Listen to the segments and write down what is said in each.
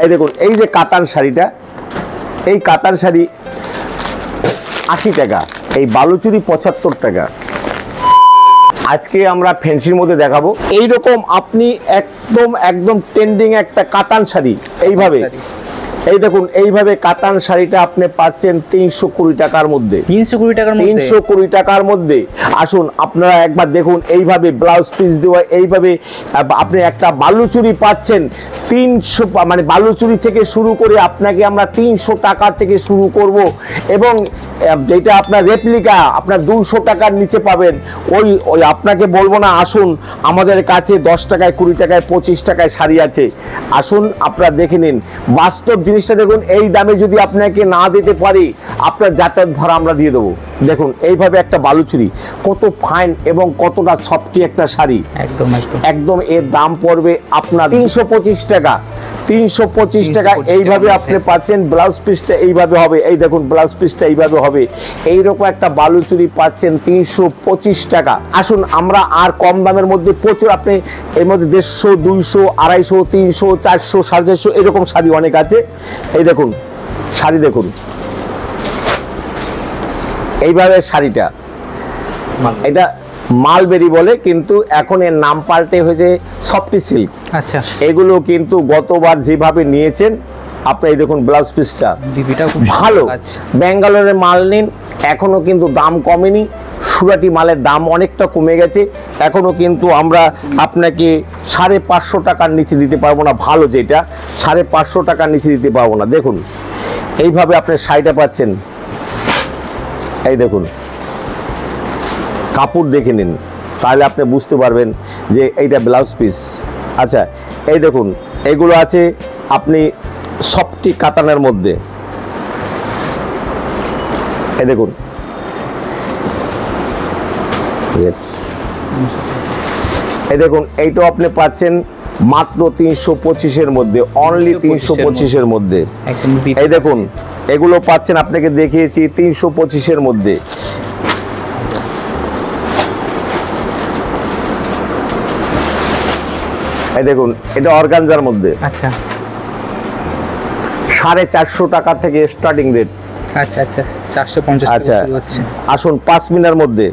এই দেখুন এই যে কাতান শাড়িটা, এই কাতান শাড়ি 80 টাকা, এই বালুচুরি 75 টাকা। আজকে আমরা ফ্যান্সির মধ্যে দেখাবো এইরকম আপনি একদম ট্রেন্ডিং একটা কাতান শাড়ি। এইভাবে এই দেখুন এইভাবে কাতান শাড়িটা আপনি পাচ্ছেন 320 টাকার মধ্যে। 320 টাকার মধ্যে আসুন আপনারা একবার দেখুন। এইভাবে ব্লাউজ পিস দেওয়া, এইভাবে আপনি একটা বালুচুরি পাচ্ছেন 300, মানে বালুচুরি থেকে শুরু করে আপনাকে আমরা 300 টাকা থেকে শুরু করব, এবং যেটা আপনার রেপ্লিকা আপনার 200 টাকার নিচে পাবেন। ওই আপনাকে বলবো না, আসুন আমাদের কাছে 10 টাকায় 20 টাকায় 25 টাকায় শাড়ি আছে। আসুন আপনারা দেখে নিন বাস্তব জিনিসটা। দেখুন এই দামে যদি আপনাকে না দিতে পারি, আপনার যাতায়াত ভাড়া আমরা দিয়ে দেবো। দেখুন এইভাবে একটা বালুচুরি কত ফাইন এবং কতটা সফটি একটা শাড়ি। একদম এর দাম পড়বে আপনার 325 টাকা। 325 টাকা এইভাবে আপনি পাচ্ছেন। ব্লাউজ পিসটা এইভাবে হবে, এই দেখুন ব্লাউজ পিসটা এইভাবে হবে। এইরকম একটা বালুচুরি পাচ্ছেন 325 টাকা। আসুন আমরা আর কম দামের মধ্যে প্রচুর, আপনি এর মধ্যে 150, 200, 250, 300, 400, 450 এরকম শাড়ি অনেক আছে। এই দেখুন শাড়ি, দেখুন এইভাবে শাড়িটা, এটা মালবেরি বলে, কিন্তু এখন এর নাম পাল্টে হয়েছে সফটি সিল্ক। আচ্ছা, এগুলো কিন্তু গতবার যেভাবে নিয়েছেন আপনি, এই দেখুন ব্লাউজ পিসটা ভালো। ব্যাঙ্গালোরের মাল নিন, এখনো কিন্তু দাম কমেনি। সুরাটি মালের দাম অনেকটা কমে গেছে। এখনো কিন্তু আমরা আপনাকে 550 টাকার নিচে দিতে পারবো না। ভালো যেটা 550 টাকার নিচে দিতে পারবো না। দেখুন এইভাবে আপনি শাড়িটা পাচ্ছেন। এই দেখুন কাপড় দেখে নিন, তাহলে আপনি বুঝতে পারবেন যে এইটা ব্লাউজ পিস। আচ্ছা এই দেখুন এগুলো আছে আপনি সফটি কাতানের মধ্যে। এই দেখুন এইটাও আপনি পাচ্ছেন মাত্র 325-এর মধ্যে, অনলি 325-এর মধ্যে। এই দেখুন এগুলো পাচ্ছেন, আপনাকে দেখিয়েছি 325-এর মধ্যে। এই দেখুন এটা অর্গানজার মধ্যে। আচ্ছা 450 টাকা থেকে স্টার্টিং রেট। আচ্ছা 450 টাকা শুরু হচ্ছে। আসুন পাশমিনার মধ্যে,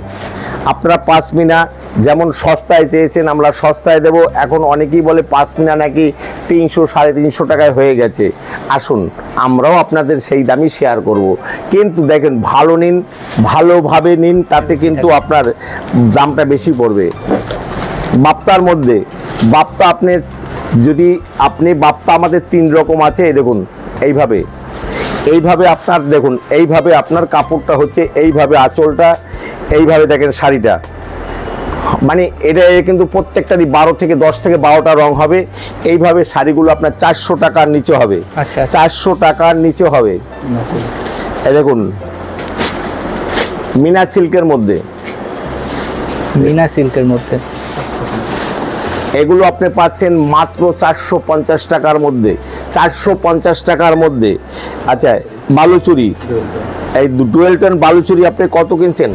আপনারা পাশমিনা যেমন সস্তায় চেয়েছেন আমরা সস্তায় দেব। এখন অনেকেই বলে পাশমিনা নাকি 300, 350 টাকায় হয়ে গেছে। আসুন আমরাও আপনাদের সেই দামই শেয়ার করব, কিন্তু দেখেন ভালো নিন, ভালোভাবে নিন, তাতে কিন্তু আপনার দামটা বেশি পড়বে। বাপ্তার মধ্যে, বাপ্তা আপনি যদি বাপ্তা আমাদের 3 রকম আছে। এই দেখুন এইভাবে আপনার দেখুন, এইভাবে আপনার কাপড়টা হচ্ছে, এইভাবে আঁচলটা, এইভাবে দেখেন শাড়িটা, মানে এটা কিন্তু প্রত্যেকটারই 10 থেকে 12টা রং হবে। এইভাবে শাড়িগুলো আপনার 400 টাকার নিচে হবে। আচ্ছা 400 টাকার নিচে হবে। এই দেখুন মিনা সিল্কের মধ্যে, এগুলো আপনি পাচ্ছেন মাত্র 450 টাকার মধ্যে। 450 টাকার মধ্যে। আচ্ছা বালুচুরি, এই ডুয়েল টোন বালুচুরি আপনি কত কিনছেন?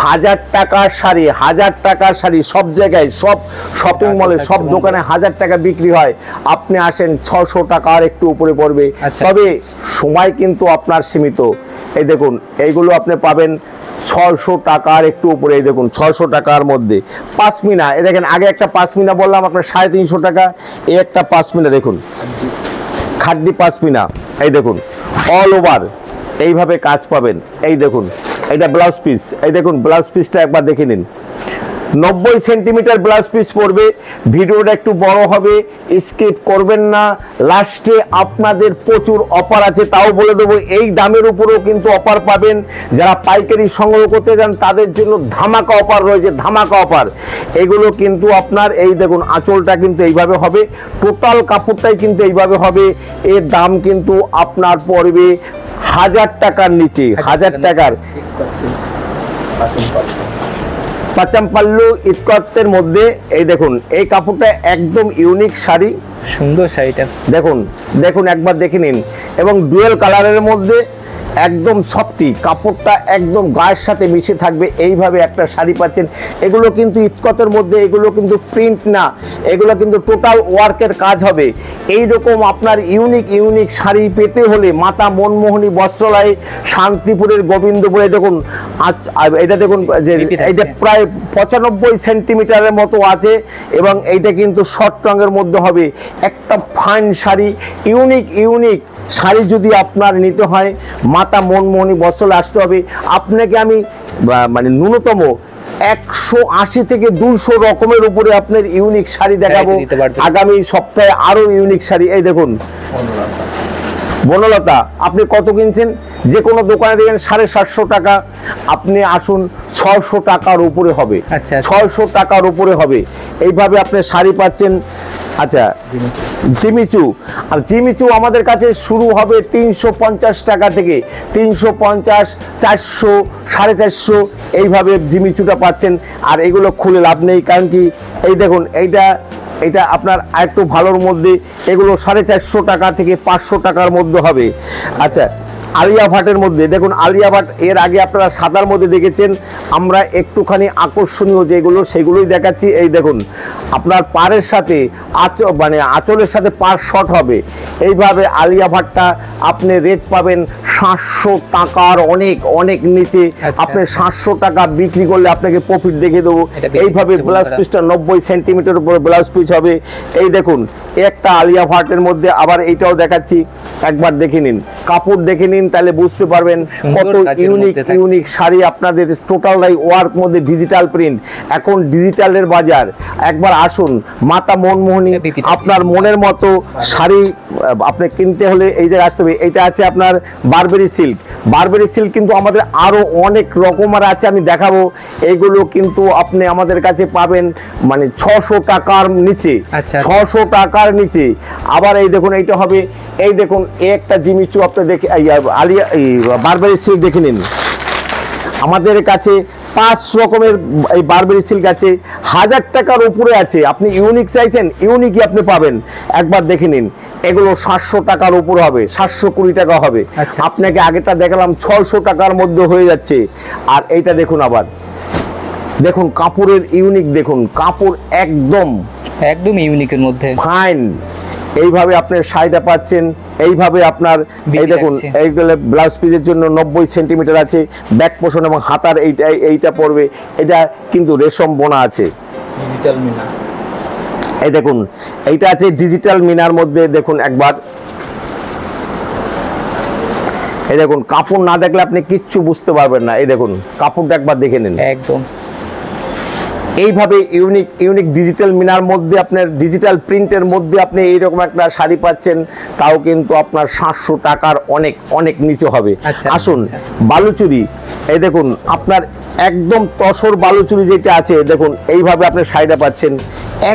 1000 টাকার শাড়ি, 1000 টাকার শাড়ি সব জায়গায়, সব শপিং মলে, সব দোকানে 1000 টাকা বিক্রি হয়। আপনি আসেন 600 টাকা আর একটু উপরে পড়বে। তবে সময় কিন্তু আপনার সীমিত। এই দেখুন এইগুলো আপনি পাবেন 600 টাকার একটু উপরে। এই দেখুন 600 টাকার মধ্যে পাশমিনা। এই দেখেন আগে একটা পাশমিনা বললাম আপনার 350 টাকা। এই একটা পাশমিনা দেখুন, খাড্ডি পাশমিনা। এই দেখুন অল ওভার এইভাবে কাজ পাবেন। এই দেখুন এটা ব্লাউজ পিস। এই দেখুন ব্লাউজ পিসটা একবার দেখে নিন। 90 সেন্টিমিটার ব্লাউজ পিস পড়বে। ভিডিওটা একটু বড় হবে, স্কিপ করবেন না। লাস্টে আপনাদের প্রচুর অফার আছে, তাও বলে দেবো। এই দামের উপরেও কিন্তু অফার পাবেন। যারা পাইকারি সংগ্রহ করতে যান তাদের জন্য ধামাকা অফার রয়েছে, ধামাকা অফার। এগুলো কিন্তু আপনার এই দেখুন আঁচলটা কিন্তু এইভাবে হবে, টোটাল কাপড়টাই কিন্তু এইভাবে হবে। এর দাম কিন্তু আপনার পড়বে 1000 টাকার নিচে। 1000 টাকার পাচামপাল্লু ইটকটের মধ্যে। এই দেখুন এই কাপড়টা একদম ইউনিক শাড়ি, সুন্দর শাড়িটা দেখুন, দেখুন একবার দেখে নিন। এবং ডুয়েল কালারের মধ্যে একদম সফটি, কাপড়টা একদম গায়ের সাথে মিশে থাকবে, এইভাবে একটা শাড়ি পাচ্ছেন। এগুলো কিন্তু ইটকতের মধ্যে, এগুলো কিন্তু প্রিন্ট না, এগুলো কিন্তু টোটাল ওয়ার্কের কাজ হবে। এই রকম আপনার ইউনিক ইউনিক শাড়ি পেতে হলে মাতা মনমোহনী বস্ত্রালয়, শান্তিপুরের গোবিন্দপুরে দেখুন, এটা দেখুন যে এইটা প্রায় 95 সেন্টিমিটারের মতো আছে এবং এইটা কিন্তু শর্ট রঙের মধ্যে হবে। একটা fine sari, unique unique sari যদি আপনার নিতে হয় মাতা মনমোহনী বস্ত্রালয়ে আসতে হবে। আপনাকে আমি মানে ন্যূনতম 180 থেকে 200 রকমের উপরে আপনার ইউনিক শাড়ি দেখাবো আগামী সপ্তাহে, আরো ইউনিক শাড়ি। এই দেখুন বনলতা, আপনি কত কিনছেন? যে কোনো দোকানে দেখেন 750 টাকা, আপনি আসুন 600 টাকার উপরে হবে। 600 টাকার উপরে হবে। এইভাবে আপনি শাড়ি পাচ্ছেন। আচ্ছা, জিমিচু, আর জিমিচু আমাদের কাছে শুরু হবে 350 টাকা থেকে, 350, 400, 450 এইভাবে জিমিচুটা পাচ্ছেন। আর এগুলো খুলে লাভ নেই, কারণ কি এই দেখুন এটা আপনার আরেকটু ভালোর মধ্যে, এগুলো 450 টাকা থেকে 500 টাকার মধ্যে হবে। আচ্ছা, আলিয়া ভাটের মধ্যে দেখুন, আলিয়া ভাট এর আগে আপনারা সাদার মধ্যে দেখেছেন, আমরা একটুখানি আকর্ষণীয় যেগুলো সেগুলোই দেখাচ্ছি। এই দেখুন আপনার পাড়ের সাথে মানে আঁচলের সাথে পাড় শর্ট হবে। এইভাবে আলিয়া ভাটটা আপনি রেট পাবেন 700 টাকার অনেক অনেক নিচে। আপনি 700 টাকা বিক্রি করলে আপনাকে প্রফিট দেখে দেবো। এইভাবে ব্লাউজ পিসটা 90 সেন্টিমিটার উপরে ব্লাউজ পিস হবে। এই দেখুন একটা আলিয়া ভাটের মধ্যে, আবার এইটাও দেখাচ্ছি, একবার দেখে নিন, কাপড় দেখে নিন, তাহলে বুঝতে পারবেন কত ইউনিক ইউনিক শাড়ি আপনাদের। টোটালটাই ওয়ার্ক মধ্যে, ডিজিটাল প্রিন্ট, এখন ডিজিটালের বাজার। একবার আসুন মাতা মনমোহনী, আপনার মনের মতো শাড়ি আপনি কিনতে হলে এই জায়গায় আসতে হবে। এটা আছে আপনার বারবেরি সিল্ক। বারবেরি সিল্ক কিন্তু আমাদের আরো অনেক রকমের আছে, আমি দেখাবো। এগুলো কিন্তু আপনি আমাদের কাছে পাবেন মানে 600 টাকার নিচে, 600 টাকার নিচে। আবার এই দেখুন এইটা হবে, এই দেখুন একটা জিমিচু আপনি দেখে আলিয়া বারবেরি সিল্ক দেখে নিন। আমাদের কাছে 5 রকমের এই বারবেরি সিল্ক আছে, 1000 টাকার উপরে আছে। আপনি ইউনিক চাইছেন, ইউনিকই আপনি পাবেন। একবার দেখে নিন, এগুলো 700 টাকার উপর হবে, 720 টাকা হবে। আপনাকে আগেটা দেখালাম 600 টাকার মধ্যে হয়ে যাচ্ছে। আর এইটা দেখুন, আবার দেখুন কাপড়ের ইউনিক, দেখুন কাপড় একদম একদম ইউনিকের মধ্যে ফাইন। এইভাবে আপনার শাড়িটা পাচ্ছেন। এইভাবে আপনার এই দেখুন, এইগুলো ব্লাউজ পিসের জন্য 90 সেন্টিমিটার আছে, ব্যাক পোর্শন এবং হাতার এইটা পড়বে। এটা কিন্তু রেশম বোনা আছে, ডিজিটাল মিনা। এই দেখুন এইটা আছে ডিজিটাল মিনার মধ্যে। দেখুন একবার, এই দেখুন কাপড় না দেখলে আপনি কিচ্ছু বুঝতে পারবেন না। এই দেখুন কাপড়টা একবার দেখে নিন। একদম এইভাবে ইউনিক ইউনিক ডিজিটাল মিনার মধ্যে, আপনার ডিজিটাল প্রিন্টের মধ্যে আপনি এইরকম একটা শাড়ি পাচ্ছেন, তাও কিন্তু আপনার 700 টাকার অনেক অনেক নিচে হবে। আসুন বালুচুরি, এই দেখুন আপনার একদম তসর বালুচুরি যেটা আছে, দেখুন এইভাবে আপনি শাড়িটা পাচ্ছেন।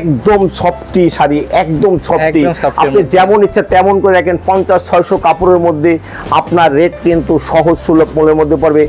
একদম সফটি শাড়ি, একদম সফটি, আপনি যেমন ইচ্ছা তেমন করে রাখেন। 50-600 কাপড়ের মধ্যে আপনার রেট কিন্তু সহজ সুলভ মূল্যের মধ্যে পড়বে।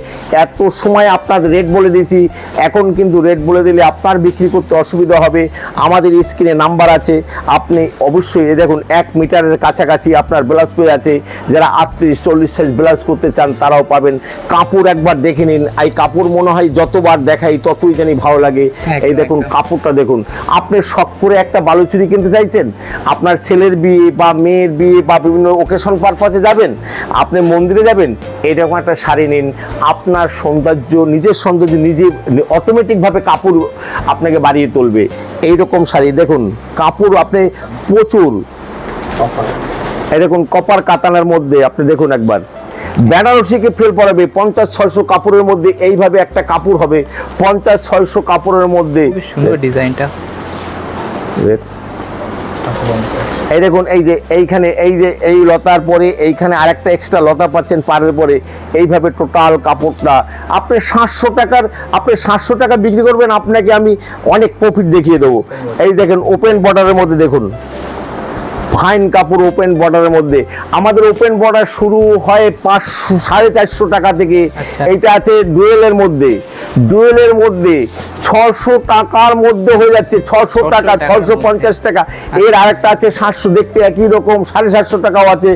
এত সময় আপনার রেট বলে দিয়েছি, এখন কিন্তু রেট বলে দিলে আপনার বিক্রি করতে অসুবিধা হবে। আমাদের স্ক্রিনে নাম্বার আছে, আপনি অবশ্যই দেখুন 1 মিটারের কাছাকাছি আপনার ব্লাউজ পেয়ে আছে। যারা 38-40 সাইজ ব্লাউজ করতে চান তারাও পাবেন। কাপড় একবার দেখে নিন, এই কাপড় মনে হয় যতবার দেখাই ততই জানি ভালো লাগে। এই দেখুন কাপড়টা দেখুন। আপনি শখ করে একটা বালুচুরি কিনতে চাইছেন, আপনার ছেলের বিয়ে বা মেয়ের বিয়ে বা বিভিন্ন ওকেশন পারপাসে যাবেন, আপনি মন্দিরে যাবেন, এরকম একটা শাড়ি নিন। আপনার সৌন্দর্য, নিজের সৌন্দর্য নিজে অটোমেটিকভাবে কাপড় আপনাকে বাড়িয়ে তুলবে। এইরকম শাড়ি দেখুন, কাপড় আপনি প্রচুর। এই দেখুন কপার কাতানের মধ্যে আপনি দেখুন একবার, বেনারসিকে ফেল পড়াবে। 50-600 কাপড়ের মধ্যে এইভাবে একটা কাপড় হবে, 50-600 কাপড়ের মধ্যে। সুন্দর ডিজাইনটা। এই দেখুন, এই যে এইখানে এই যে এই লতার পরে এইখানে আরেকটা এক্সট্রা লতা পাচ্ছেন পাড়ের পরে। এইভাবে টোটাল কাপড়টা আপনি 700 টাকার, আপনি 700 টাকা বিক্রি করবেন, আপনাকে আমি অনেক প্রফিট দেখিয়ে দেবো। এই দেখেন ওপেন বর্ডারের মধ্যে দেখুন, ফাইন কাপড় ওপেন বর্ডারের মধ্যে। আমাদের ওপেন বর্ডার শুরু হয় 450 টাকা থেকে। এইটা আছে ডুয়েলের মধ্যে, ডুয়েলের মধ্যে 600 টাকার মধ্যে হয়ে যাচ্ছে, 600 টাকা, 650 টাকা। এর আরেকটা আছে 700, দেখতে একই রকম, 750 টাকাও আছে।